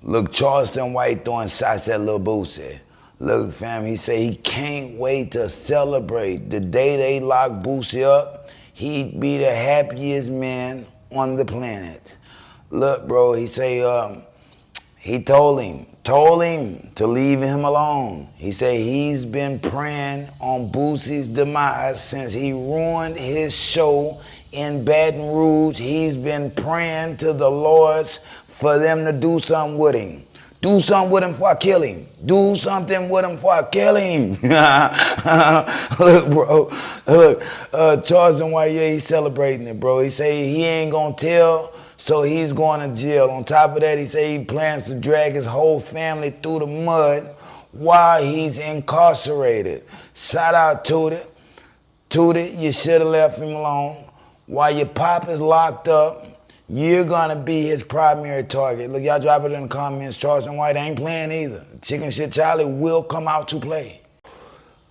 Look, Charleston White throwing shots at Lil Boosie. Look, fam, he say he can't wait to celebrate the day they lock Boosie up. He'd be the happiest man on the planet. Look, bro, he say he told him to leave him alone. He say he's been praying on Boosie's demise since he ruined his show in Baton Rouge. He's been praying to the Lords for them to do something with him. Do something with him before I kill him. Do something with him before I kill him. Look, bro. Look, Charleston White, yeah, he's celebrating it, bro. He say he ain't gonna tell, so he's going to jail. On top of that, he say he plans to drag his whole family through the mud while he's incarcerated. Shout out Tootie. Tootie, you should have left him alone. While your pop is locked up, you're gonna be his primary target. Look, y'all drop it in the comments. Charleston White ain't playing either. Chicken Shit Charlie will come out to play.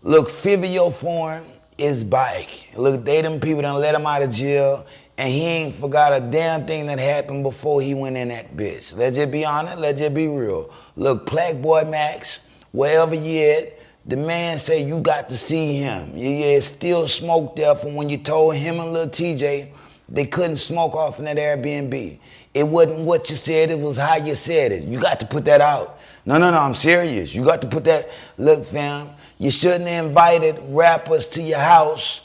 Look, Fivio Foreign is back. Look, they them people done let him out of jail, and he ain't forgot a damn thing that happened before he went in that bitch. Let's just be honest, let's just be real. Look, Black Boy Max, wherever you at, the man say you got to see him. Yeah, it's still smoke there from when you told him and Lil TJ they couldn't smoke off in that Airbnb. It wasn't what you said, it was how you said it. You got to put that out. No, I'm serious. You got to put that. Look, fam, you shouldn't have invited rappers to your house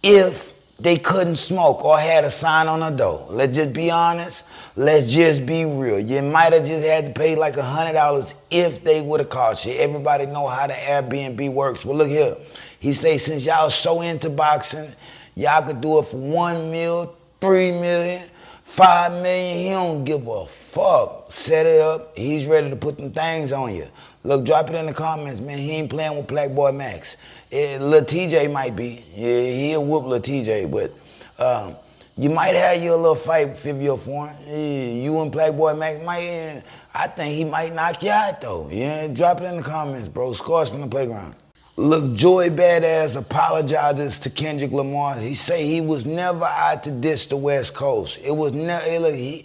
if they couldn't smoke or had a sign on the door. Let's just be honest. Let's just be real. You might have just had to pay like $100 if they would have caught you. Everybody know how the Airbnb works. Well, look here. He say, since y'all so into boxing, y'all could do it for $1 million, $3 million, $5 million. He don't give a fuck. Set it up. He's ready to put them things on you. Look, drop it in the comments, man. He ain't playing with Black Boy Max. Lil TJ might be. Yeah, he'll whoop Lil TJ, but you might have your little fight with Fivio Foreign. Yeah, you and Black Boy Max might. I think he might knock you out though. Yeah, drop it in the comments, bro. Scores from the playground. Look, Joey Badass apologizes to Kendrick Lamar. He say he was never out to diss the West Coast. It was never. Look, he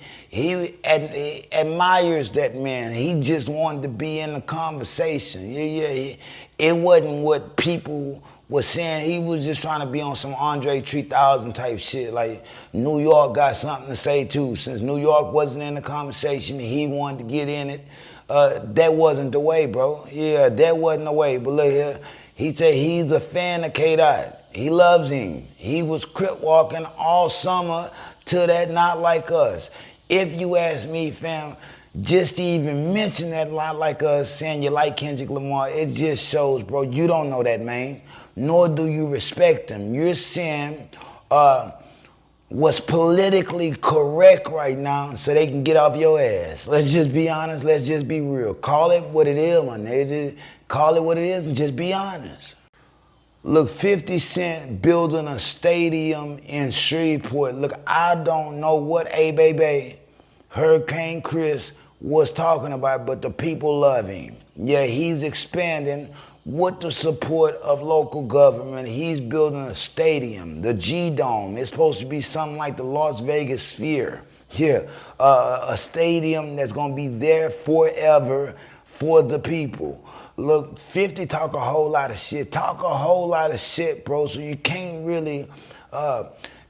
admires that man. He just wanted to be in the conversation. Yeah. It wasn't what people were saying. He was just trying to be on some Andre 3000 type shit. Like New York got something to say too. Since New York wasn't in the conversation, he wanted to get in it. That wasn't the way, bro. Yeah, that wasn't the way. But look here. He said he's a fan of K-Dot. He loves him. He was crip walking all summer to that Not Like Us. If you ask me, fam, just to even mention that Not Like Us, saying you like Kendrick Lamar, it just shows, bro, you don't know that man, nor do you respect him. You're saying what's politically correct right now so they can get off your ass. Let's just be honest. Let's just be real. Call it what it is, my nigga. Call it what it is and just be honest. Look, 50 Cent building a stadium in Shreveport. Look, I don't know what baby Hurricane Chris was talking about, but the people love him. Yeah, he's expanding with the support of local government. He's building a stadium, the G-Dome. It's supposed to be something like the Las Vegas Sphere. Yeah, a stadium that's gonna be there forever for the people. Look, 50 talk a whole lot of shit. Talk a whole lot of shit, bro, so you can't really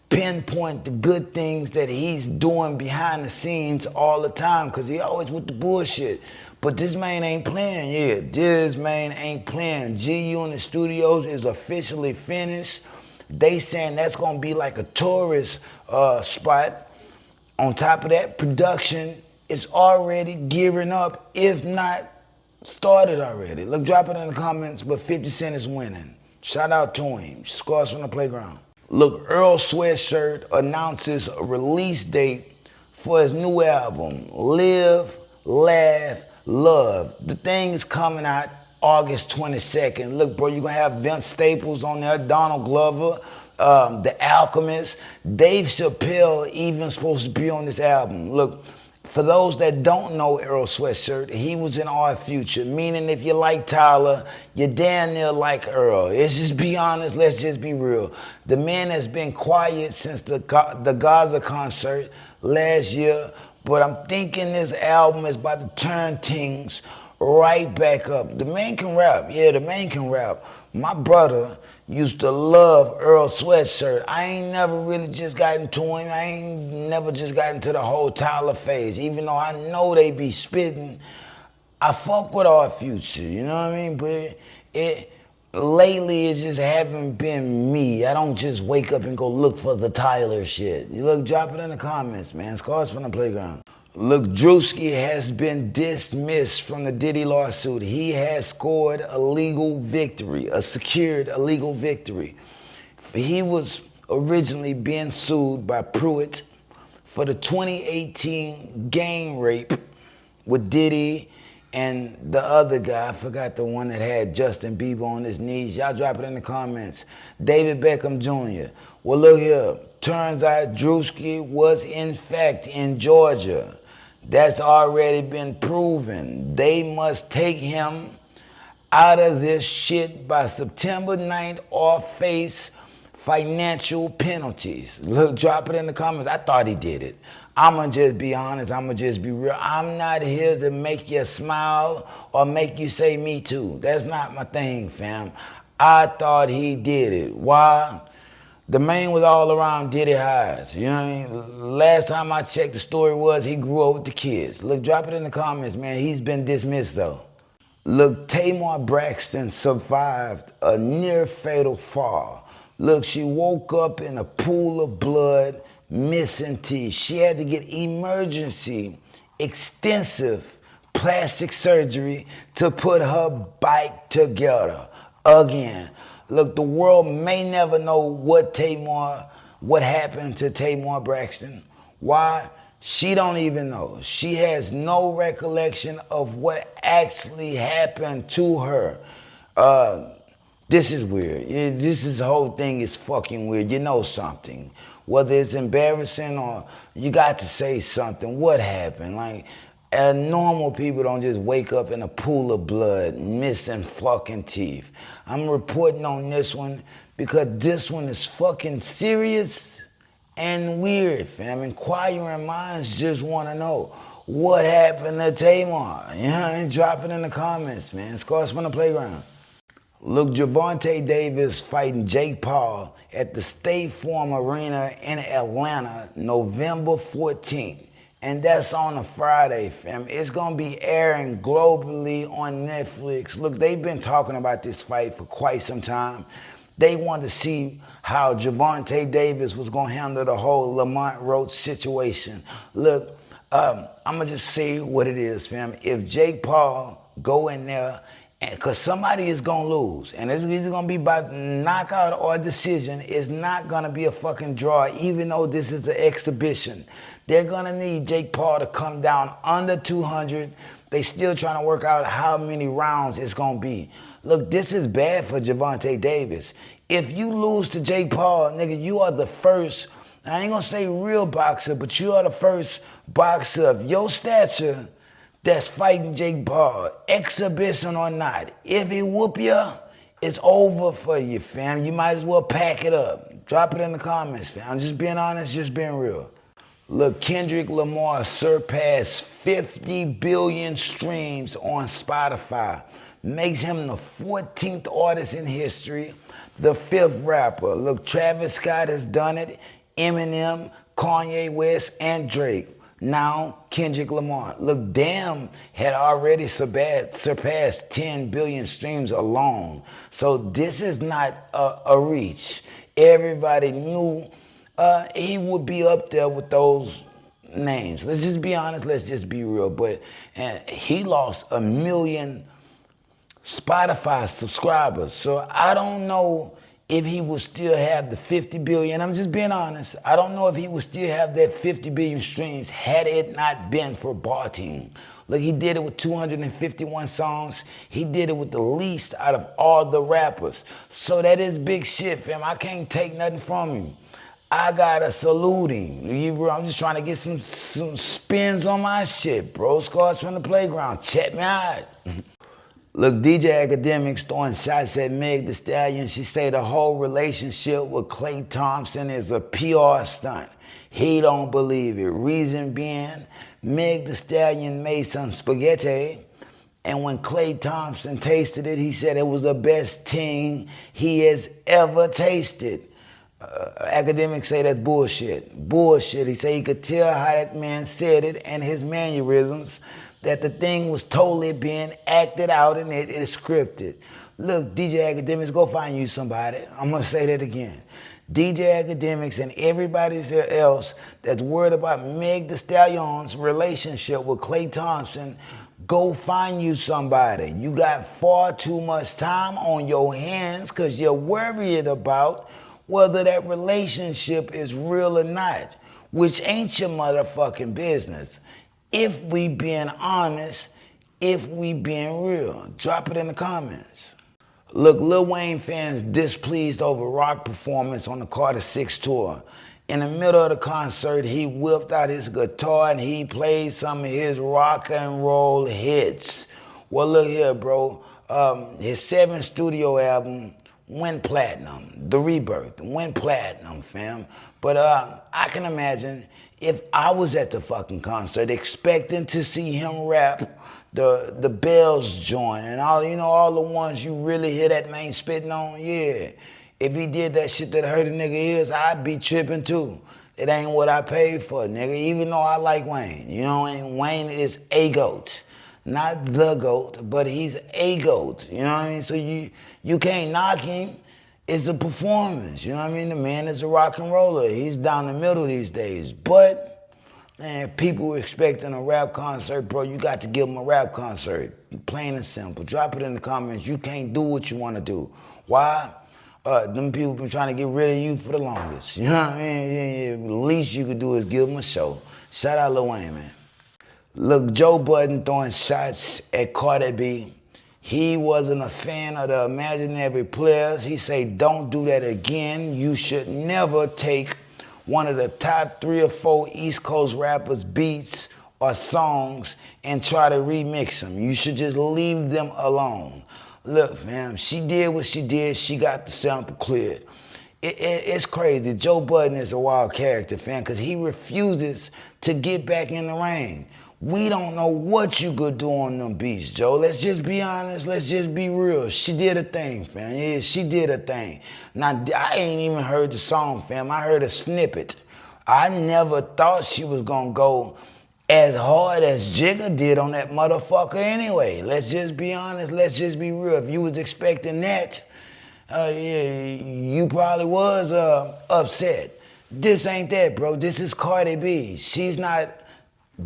pinpoint the good things that he's doing behind the scenes all the time, because he always with the bullshit. But this man ain't playing yet. This man ain't playing. G-Unit Studios is officially finished. They saying that's gonna be like a tourist spot. On top of that, production is already gearing up, if not started already. Look, drop it in the comments, but 50 Cent is winning. Shout out to him. Scores from the playground. Look, Earl Sweatshirt announces a release date for his new album, Live, Laugh, Love. The thing is coming out August 22nd. Look, bro, you're gonna have Vince Staples on there, Donald Glover, The Alchemist, Dave Chappelle even supposed to be on this album. Look, for those that don't know Earl Sweatshirt, he was in Our Future, meaning if you like Tyler, you're damn near like Earl. Let's just be honest, let's just be real. The man has been quiet since the Gaza concert last year But I'm thinking this album is about to turn things right back up. The man can rap, yeah, the man can rap. My brother used to love Earl Sweatshirt. I ain't never really just gotten to him. I ain't never just gotten to the whole Tyler phase. Even though I know they be spitting, I fuck with our Future, you know what I mean? But lately it just haven't been me. I don't just wake up and go look for the Tyler shit. You look, drop it in the comments, man. Scars from the playground. Look, Drewski has been dismissed from the Diddy lawsuit. He has scored a legal victory, secured a legal victory. He was originally being sued by Pruitt for the 2018 gang rape with Diddy and the other guy. I forgot the one that had Justin Bieber on his knees. Y'all drop it in the comments. David Beckham Jr. Well, look here. Turns out Drewski was in fact in Georgia. That's already been proven. They must take him out of this shit by September 9th or face financial penalties. Look, drop it in the comments. I thought he did it. I'ma just be honest. I'ma just be real. I'm not here to make you smile or make you say me too. That's not my thing, fam. I thought he did it. Why? The man was all around Diddy highs. You know what I mean? Last time I checked, the story was he grew up with the kids. Look, drop it in the comments, man. He's been dismissed, though. Look, Tamar Braxton survived a near-fatal fall. Look, she woke up in a pool of blood, missing teeth. She had to get emergency, extensive plastic surgery to put her bike together again. Look, the world may never know what happened to Tamar Braxton. Why? She don't even know. She has no recollection of what actually happened to her. This is weird. This whole thing is fucking weird. You know something. Whether it's embarrassing or you got to say something. What happened? Like, normal people don't just wake up in a pool of blood, missing fucking teeth. I'm reporting on this one because this one is fucking serious and weird, fam. Inquiring minds just want to know what happened to Tamar. You know what I mean? Drop it in the comments, man. Scars from the playground. Look, Gervonta Davis fighting Jake Paul at the State Farm Arena in Atlanta, November 14th. And that's on a Friday, fam. It's gonna be airing globally on Netflix. Look, they've been talking about this fight for quite some time. They wanted to see how Gervonta Davis was gonna handle the whole Lamont Roach situation. Look, I'ma just say what it is, fam. If Jake Paul go in there, because somebody is going to lose. And it's either going to be by knockout or decision. It's not going to be a fucking draw, even though this is an exhibition. They're going to need Jake Paul to come down under 200. They still trying to work out how many rounds it's going to be. Look, this is bad for Gervonta Davis. If you lose to Jake Paul, nigga, you are the first, I ain't going to say real boxer, but you are the first boxer of your stature that's fighting Jake Paul, exhibition or not. If he whoop you, it's over for you, fam. You might as well pack it up. Drop it in the comments, fam. Just being honest, just being real. Look, Kendrick Lamar surpassed 50 billion streams on Spotify. Makes him the 14th artist in history, the 5th rapper. Look, Travis Scott has done it, Eminem, Kanye West, and Drake. Now, Kendrick Lamar. Look, Damn had already surpassed 10 billion streams alone. So this is not a reach. Everybody knew he would be up there with those names. Let's just be honest. Let's just be real. But he lost 1 million Spotify subscribers. So I don't know if he would still have the 50 billion, I'm just being honest, I don't know if he would still have that 50 billion streams had it not been for Barting. Look, he did it with 251 songs. He did it with the least out of all the rappers. So that is big shit, fam. I can't take nothing from him. I gotta salute him. I'm just trying to get some spins on my shit, bro. Scars from the playground. Check me out. Look, DJ Academics throwing shots at Meg Thee Stallion. She say the whole relationship with Klay Thompson is a PR stunt. He don't believe it. Reason being, Meg Thee Stallion made some spaghetti, and when Klay Thompson tasted it, he said it was the best thing he has ever tasted. Academics say that's bullshit. Bullshit. He said he could tell how that man said it and his mannerisms, that the thing was totally being acted out and it is scripted. Look, DJ Academics, go find you somebody. I'm going to say that again. DJ Academics and everybody else that's worried about Meg Thee Stallion's relationship with Klay Thompson, go find you somebody. You got far too much time on your hands because you're worried about whether that relationship is real or not, which ain't your motherfucking business. If we being honest, if we being real, drop it in the comments. Look, Lil Wayne fans displeased over Rock performance on the Carter 6 tour. In the middle of the concert, he whipped out his guitar and he played some of his rock and roll hits. Well, look here, bro. His 7th studio album went platinum. The Rebirth went platinum, fam. But I can imagine if I was at the fucking concert expecting to see him rap the Bells joint and all the ones you really hear that man spitting on, yeah. If he did that shit that hurt a nigga ears, I'd be tripping too. It ain't what I paid for, nigga, even though I like Wayne. You know what I mean? Wayne is a GOAT. Not the GOAT, but he's a GOAT. You know what I mean? So you can't knock him. It's a performance. You know what I mean? The man is a rock and roller. He's down the middle these days. But man, people were expecting a rap concert, bro. You got to give them a rap concert. Plain and simple. Drop it in the comments. You can't do what you want to do. Why? Them people been trying to get rid of you for the longest. You know what I mean? The least you could do is give them a show. Shout out Lil Wayne, man. Look, Joe Budden throwing shots at Cardi B. He wasn't a fan of the imaginary players. He say, don't do that again. You should never take one of the top 3 or 4 East Coast rappers' beats or songs and try to remix them. You should just leave them alone. Look, fam, she did what she did. She got the sample cleared. It's crazy. Joe Budden is a wild character, fam, because he refuses to get back in the ring. We don't know what you could do on them beats, Joe. Let's just be honest. Let's just be real. She did a thing, fam. Yeah, she did a thing. Now, I ain't even heard the song, fam. I heard a snippet. I never thought she was going to go as hard as Jigga did on that motherfucker anyway. Let's just be honest. Let's just be real. If you was expecting that, yeah, you probably was upset. This ain't that, bro. This is Cardi B. She's not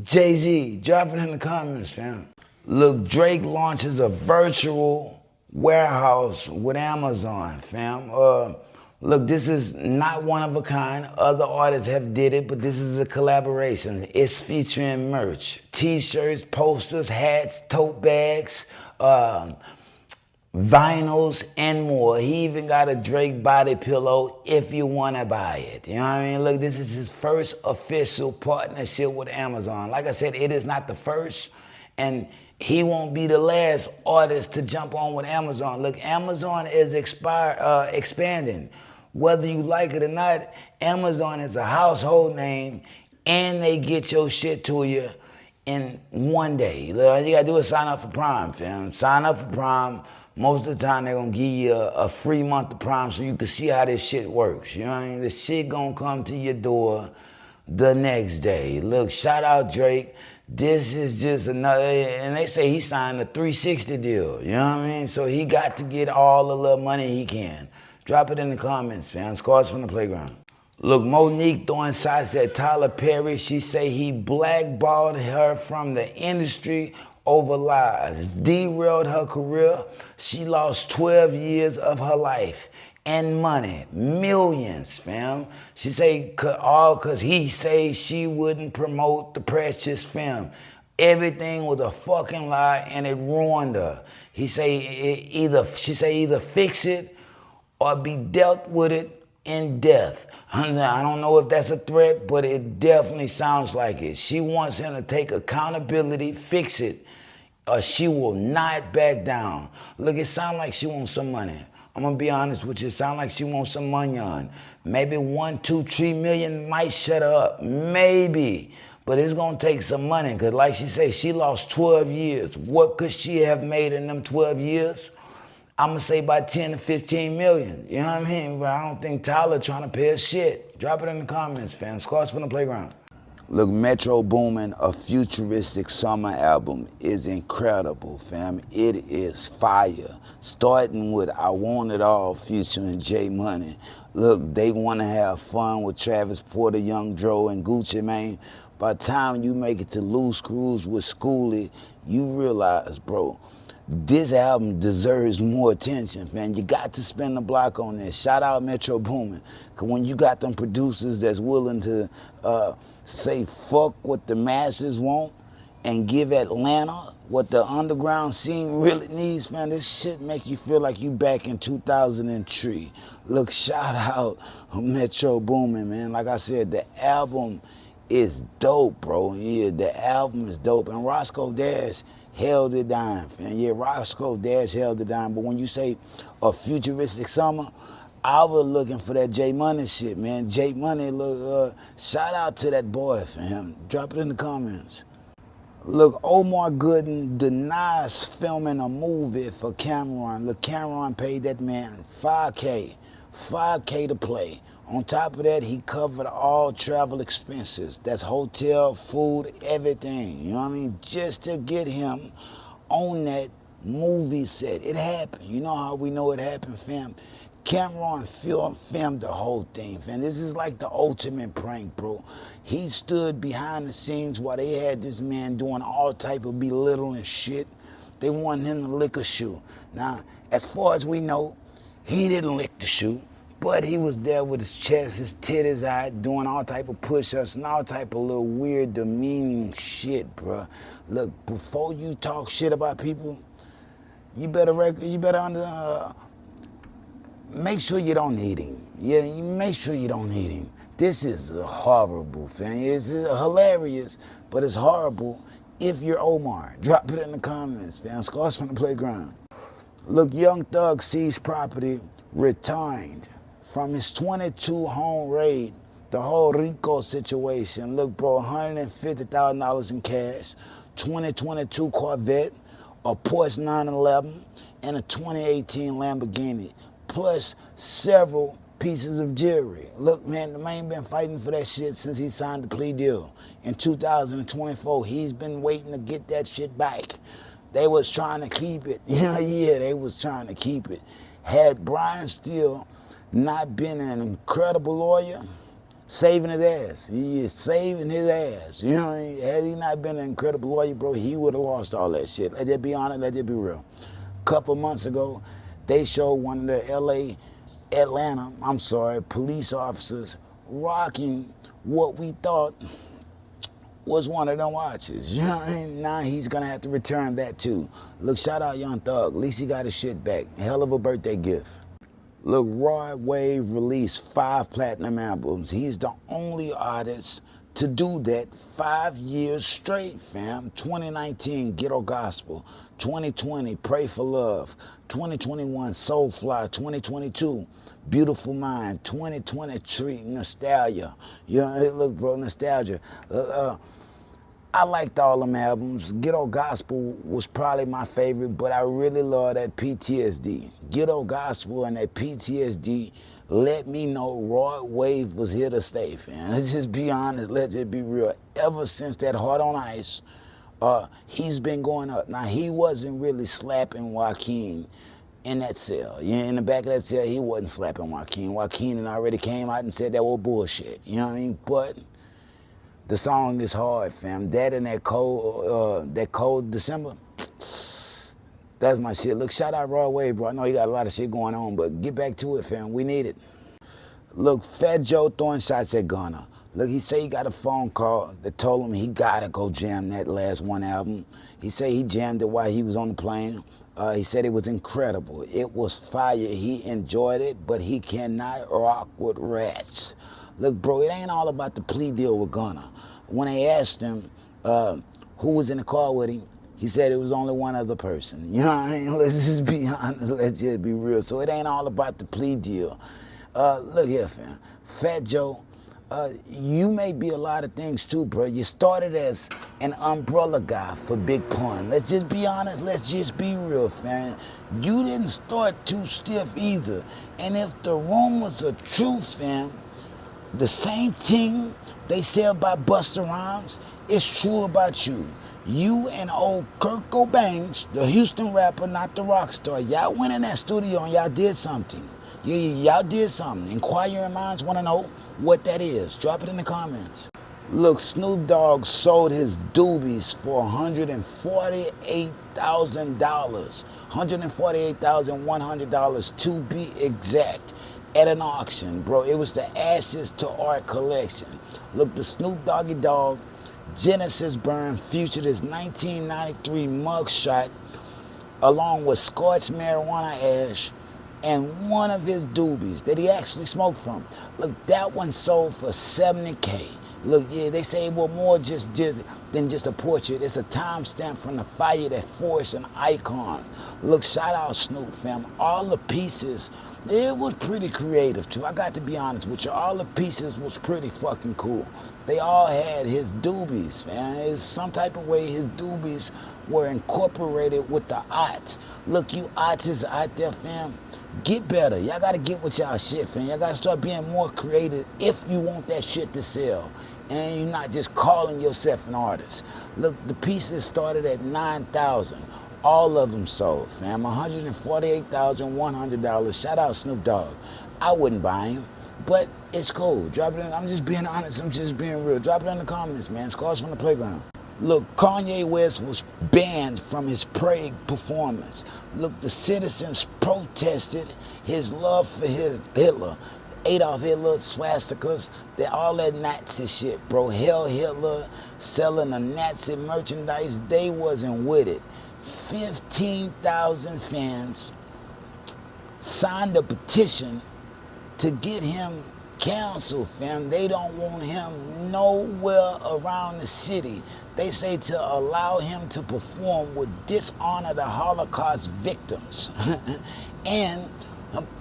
Jay-Z. Drop it in the comments, fam. Look, Drake launches a virtual warehouse with Amazon, fam. Look, this is not one of a kind. Other artists have did it, but this is a collaboration. It's featuring merch, t-shirts, posters, hats, tote bags, vinyls, and more. He even got a Drake body pillow if you want to buy it. You know what I mean? Look, this is his first official partnership with Amazon. Like I said, it is not the first, and he won't be the last artist to jump on with Amazon. Look, Amazon is expanding. Whether you like it or not, Amazon is a household name, and they get your shit to you in one day. All you gotta do is sign up for Prime, fam. Sign up for Prime. Most of the time, they're gonna give you a free month of Prime so you can see how this shit works. You know what I mean? The shit gonna come to your door the next day. Look, shout out Drake. This is just another, and they say he signed a 360 deal. You know what I mean? So he got to get all the little money he can. Drop it in the comments, fam. Scores from the playground. Look, Monique throwing shots at Tyler Perry. She say he blackballed her from the industry over lies. Derailed her career. She lost 12 years of her life and money, millions, fam. She say all because he say she wouldn't promote the Precious film. Everything was a fucking lie and it ruined her. She say either fix it or be dealt with it in death. I don't know if that's a threat, but it definitely sounds like it. She wants him to take accountability, fix it, or she will not back down. Look, it sounds like she wants some money. I'm gonna be honest with you, it sounds like she wants some money on. Maybe 1, 2, 3 million might shut her up, maybe. But it's gonna take some money, because like she said, she lost 12 years. What could she have made in them 12 years? I'm gonna say about 10 to 15 million. You know what I mean? But I don't think Tyler trying to pay us shit. Drop it in the comments, fam. Scars from the playground. Look, Metro Boomin, a futuristic summer album, is incredible, fam. It is fire. Starting with I Want It All featuring J Money. Look, they want to have fun with Travis Porter, Young Dro, and Gucci Mane. By the time you make it to Loose Screws with Schoolie, you realize, bro, this album deserves more attention, man. You got to spend the block on this. Shout out Metro Boomin, because when you got them producers that's willing to say fuck what the masses want and give Atlanta what the underground scene really needs, man, this shit make you feel like you back in 2003. Look, shout out Metro Boomin, man. Like I said, the album is dope, bro. Yeah, the album is dope. And Roscoe Dash held it down, man. Yeah, Roscoe Dash held it down. But when you say a futuristic summer, I was looking for that J Money shit, man. J Money, look, shout out to that boy, fam. Drop it in the comments. Look, Omar Gooden denies filming a movie for Cameron. Look, Cameron paid that man $5K to play. On top of that, he covered all travel expenses. That's hotel, food, everything. You know what I mean? Just to get him on that movie set. It happened. You know how we know it happened, fam? Cameron filmed the whole thing, fam. This is like the ultimate prank, bro. He stood behind the scenes while they had this man doing all type of belittling shit. They wanted him to lick a shoe. Now, as far as we know, he didn't lick the shoe, but he was there with his chest, his titties out, doing all type of push-ups and all type of little weird, demeaning shit, bro. Look, before you talk shit about people, you better make sure you don't need him. Yeah, you make sure you don't need him. This is horrible, fam. It's hilarious, but it's horrible if you're Omar. Drop it in the comments, fam. Scars from the playground. Look, Young Thug seized property, returned from his 22 home raid, the whole Rico situation. Look, bro, $150,000 in cash, 2022 Corvette, a Porsche 911, and a 2018 Lamborghini, plus several pieces of jewelry. Look, man, the man been fighting for that shit since he signed the plea deal. In 2024, he's been waiting to get that shit back. They was trying to keep it. Yeah, they was trying to keep it. Had Brian Steele not been an incredible lawyer, saving his ass. He is saving his ass. You know what I mean? Had he not been an incredible lawyer, bro, he would have lost all that shit. Let it be honest, let it be real. A couple months ago, they showed one of the Atlanta police officers rocking what we thought was one of them watches. You know what I mean? Now he's gonna have to return that too. Look, shout out Young Thug. At least he got his shit back. Hell of a birthday gift. Look, Rod Wave released 5 platinum albums. He's the only artist to do that 5 years straight, fam. 2019, Ghetto Gospel. 2020, Pray for Love. 2021, Soulfly. 2022, Beautiful Mind. 2023, Nostalgia. You know, look, bro, Nostalgia. I liked all them albums. Ghetto Gospel was probably my favorite, but I really love that PTSD. Ghetto Gospel and that PTSD let me know Rod Wave was here to stay, fam. Let's just be honest, let's just be real. Ever since that Heart on Ice, he's been going up. Now, he wasn't really slapping Joaquin in that cell. Yeah, in the back of that cell, he wasn't slapping Joaquin. Joaquin had already came out and said that was bullshit. You know what I mean? But the song is hard, fam. That and that cold December, that's my shit. Look, shout out Rod Wave, bro. I know you got a lot of shit going on, but get back to it, fam. We need it. Look, Fat Joe throwing shots at Gunna. Look, he say he got a phone call that told him he gotta go jam that last one album. He say he jammed it while he was on the plane. He said it was incredible. It was fire. He enjoyed it, but he cannot rock with rats. Look, bro, it ain't all about the plea deal with Gunna. When they asked him who was in the car with him, he said it was only one other person. You know what I mean? Let's just be honest. Let's just be real. So it ain't all about the plea deal. Look here, fam. Fat Joe, You may be a lot of things too, bro. You started as an umbrella guy for Big Pun. Let's just be honest. Let's just be real, fam. You didn't start too stiff either. And if the rumors are true, fam, the same thing they say about Busta Rhymes is true about you. You and old Kurt Cobain, the Houston rapper, not the rock star, y'all went in that studio and y'all did something. Y'all did something. Inquiring minds want to know what that is. Drop it in the comments. Look, Snoop Dogg sold his doobies for $148,000. $148,100 to be exact, at an auction, bro. It was the Ashes to Art collection. Look, the Snoop Doggy Dogg Genesis burn featured his 1993 mugshot along with scorched marijuana ash and one of his doobies that he actually smoked from. Look, that one sold for $70K. Look, yeah, they say, well, more than just a portrait. It's a timestamp from the fire that forged an icon. Look, shout out Snoop, fam. All the pieces, it was pretty creative, too. I got to be honest with you. All the pieces was pretty fucking cool. They all had his doobies, fam. It's some type of way his doobies were incorporated with the art. Look, you artists out there, fam, get better. Y'all got to get with y'all shit, fam. Y'all got to start being more creative if you want that shit to sell. And you're not just calling yourself an artist. Look, the pieces started at $9,000. All of them sold, fam. $148,100. Shout out Snoop Dogg. I wouldn't buy him, but it's cool. Drop it in. I'm just being honest. I'm just being real. Drop it in the comments, man. Scars from the playground. Look, Kanye West was banned from his Prague performance. Look, the citizens protested his love for Hitler. Adolf Hitler, swastikas, all that Nazi shit, bro. Hell Hitler selling the Nazi merchandise, they wasn't with it. 15,000 fans signed a petition to get him canceled, fam. They don't want him nowhere around the city. They say to allow him to perform would dishonor the Holocaust victims and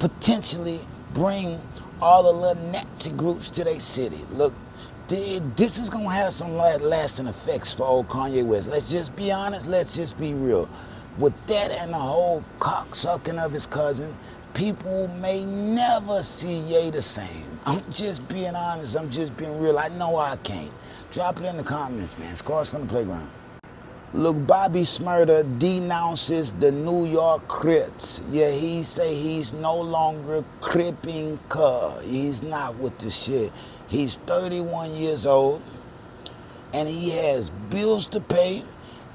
potentially bring all the little Nazi groups to their city. Look, this is going to have some lasting effects for old Kanye West. Let's just be honest. Let's just be real. With that and the whole cocksucking of his cousin, people may never see Ye the same. I'm just being honest. I'm just being real. I know I can't. Drop it in the comments, man. Scars from the playground. Look, Bobby Shmurda denounces the New York CRIPS. Yeah, he say he's no longer cripping cuz. He's not with the shit. He's 31 years old, and he has bills to pay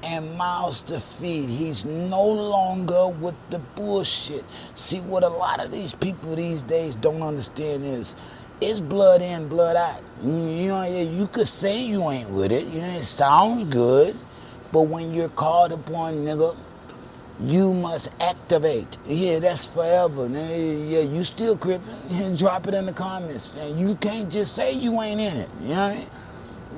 and mouths to feed. He's no longer with the bullshit. See, what a lot of these people these days don't understand is, it's blood in, blood out. You know, you could say you ain't with it. You know, it sounds good. But when you're called upon, nigga, you must activate. Yeah, that's forever. Yeah, you still crippin'. Drop it in the comments. And you can't just say you ain't in it. You know what I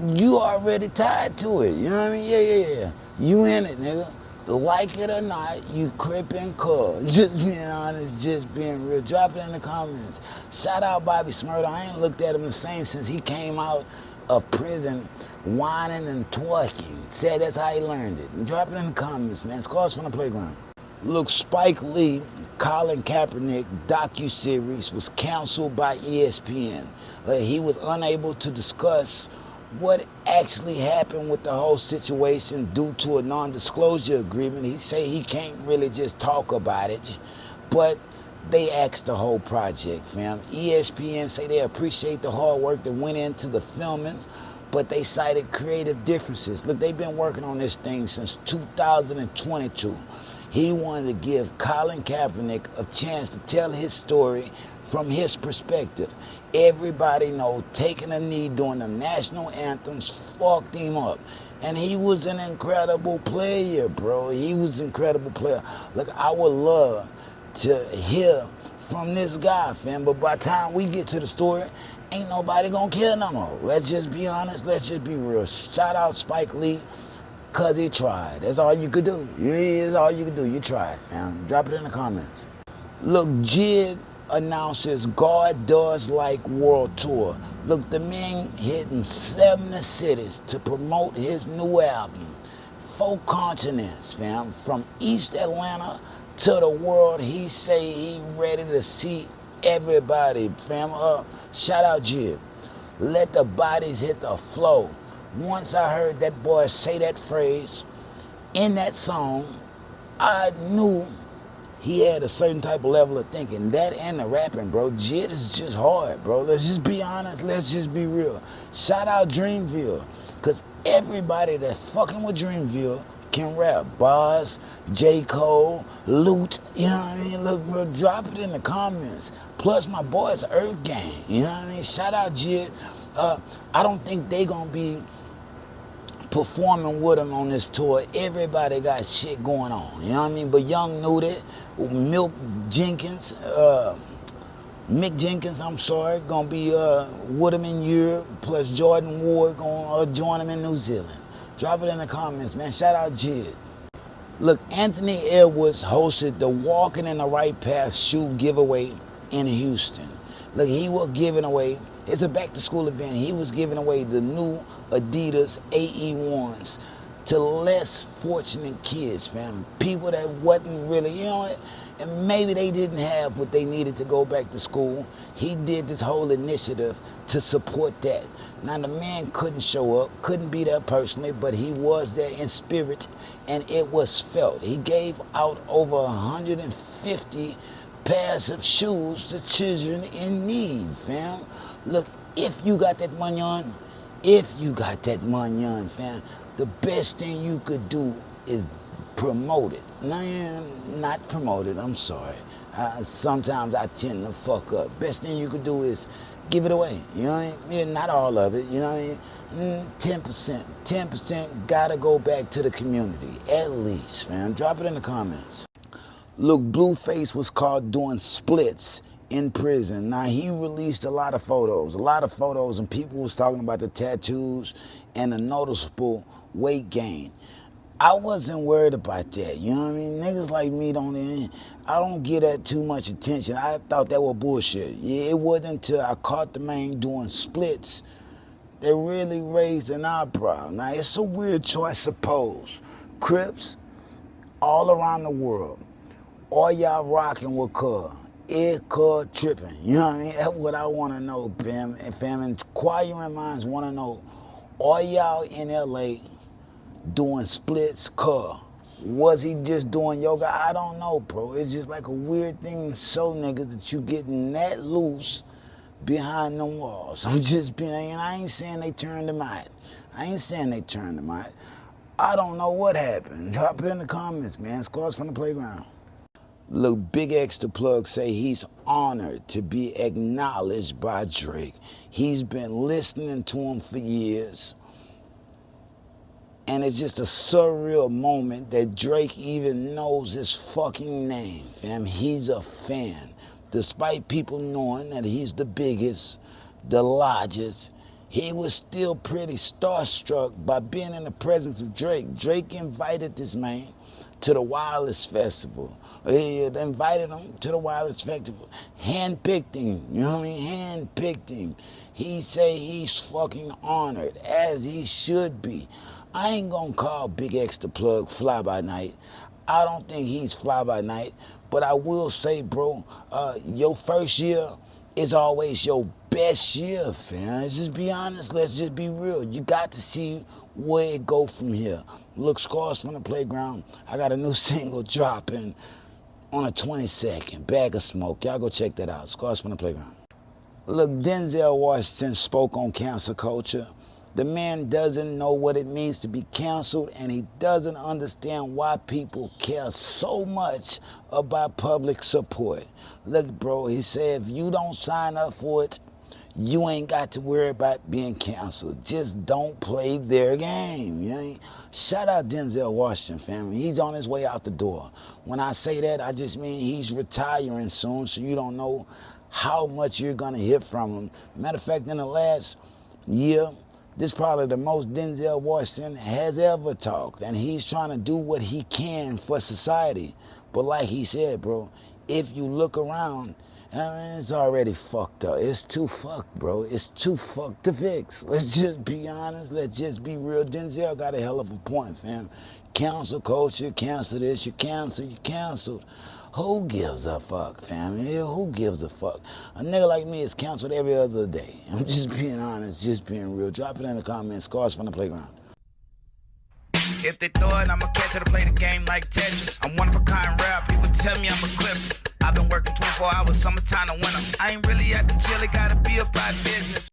mean? You already tied to it. You know what I mean? Yeah. You in it, nigga. Like it or not, you crippin' cuz. Just being honest, just being real. Drop it in the comments. Shout out Bobby Shmurda. I ain't looked at him the same since he came out of prison whining and twerking. Said that's how he learned it. And drop it in the comments, man. Scars from the playground. Look, Spike Lee, Colin Kaepernick docuseries was canceled by ESPN. He was unable to discuss what actually happened with the whole situation due to a non-disclosure agreement. He say he can't really just talk about it, but they axed the whole project, fam. ESPN say they appreciate the hard work that went into the filming, but they cited creative differences. Look, they've been working on this thing since 2022. He wanted to give Colin Kaepernick a chance to tell his story from his perspective. Everybody knows taking a knee during the national anthems fucked him up. And he was an incredible player, bro. He was an incredible player. Look, I would love to hear from this guy, fam. But by the time we get to the story, ain't nobody gonna care no more. Let's just be honest. Let's just be real. Shout out Spike Lee, cause he tried. That's all you could do. That's all you could do. You tried, fam. Drop it in the comments. Look, Jid announces God Does Like World Tour. Look, the man hitting 70 cities to promote his new album. 4 continents, fam. From East Atlanta to the world. He say he ready to see everybody, fam. Shout out Jib. Let the bodies hit the flow. Once I heard that boy say that phrase in that song, I knew he had a certain type of level of thinking. That and the rapping, bro. Jit is just hard, bro. Let's just be honest. Let's just be real. Shout out Dreamville. Because everybody that's fucking with Dreamville can rap. Boz, J. Cole, Loot. You know what I mean? Look, bro, drop it in the comments. Plus my boys Earth Gang. You know what I mean? Shout out Jit. I don't think they gonna be performing with him on this tour. Everybody got shit going on, you know what I mean? But Young knew that. Mick Jenkins, gonna be with him in Europe, plus Jordan Ward gonna join him in New Zealand. Drop it in the comments, man. Shout out Jid. Look, Anthony Edwards hosted the Walking in the Right Path shoe giveaway in Houston. Look, he was giving away, it's a back to school event, he was giving away the new Adidas AE1s to less fortunate kids, fam. People that wasn't really, you know, and maybe they didn't have what they needed to go back to school. He did this whole initiative to support that. Now the man couldn't show up, couldn't be there personally, but he was there in spirit and it was felt. He gave out over 150 pairs of shoes to children in need, fam. Look, if you got that money on, fam, the best thing you could do is promote it. No, not promote it, I'm sorry. Sometimes I tend to fuck up. Best thing you could do is give it away, you know what I mean? Not all of it, you know what I mean? 10%. 10% gotta go back to the community, at least, fam. Drop it in the comments. Look, Blueface was caught doing splits in prison. Now, he released a lot of photos, and people was talking about the tattoos and the noticeable weight gain. I wasn't worried about that, you know what I mean? Niggas like me I don't give that too much attention. I thought that was bullshit. Yeah, it wasn't until I caught the man doing splits that really raised an eyebrow. Now, it's a weird choice to pose. CRIPS, all around the world, all y'all rocking with Cub. Cub tripping, you know what I mean? That's what I want to know, fam. And inquiring minds want to know, all y'all in LA doing splits, Cub? Was he just doing yoga? I don't know, bro. It's just like a weird thing to show niggas that you getting that loose behind them walls. I'm just being, I ain't saying they turned him out. I don't know what happened. Drop it in the comments, man. Scars from the playground. Look, Big X the Plug say he's honored to be acknowledged by Drake. He's been listening to him for years. And it's just a surreal moment that Drake even knows his fucking name, fam. He's a fan. Despite people knowing that he's the biggest, the largest, he was still pretty starstruck by being in the presence of Drake. Drake invited this man to the Wireless Festival. He invited him to the Wireless Festival. Handpicked him, you know what I mean? Handpicked him. He say he's fucking honored, as he should be. I ain't gonna call Big X the Plug fly by night. I don't think he's fly by night, but I will say, bro, your first year is always your best year, fam. Let's just be honest, let's just be real. You got to see where it go from here. Look, Scars from the Playground, I got a new single dropping on the 22nd, Bag of Smoke. Y'all go check that out, Scars from the Playground. Look, Denzel Washington spoke on cancel culture. The man doesn't know what it means to be canceled, and he doesn't understand why people care so much about public support. Look, bro, he said if you don't sign up for it, you ain't got to worry about being canceled. Just don't play their game. You know? Shout out Denzel Washington, family. He's on his way out the door. When I say that, I just mean he's retiring soon, so you don't know how much you're going to hear from him. Matter of fact, in the last year, this is probably the most Denzel Washington has ever talked, and he's trying to do what he can for society. But like he said, bro, if you look around, I mean, it's already fucked up. It's too fucked, bro. It's too fucked to fix. Let's just be honest. Let's just be real. Denzel got a hell of a point, fam. Cancel culture, cancel this, you canceled. Who gives a fuck, fam? Who gives a fuck? A nigga like me is canceled every other day. I'm just being honest, just being real. Drop it in the comments. Scars from the playground. If they throw it, I'ma catch it to play the game like Tetris. I'm one of a kind rap, people tell me I'm a clip. I've been working 24 hours, summertime to winter. I ain't really at the chill, it gotta be about business.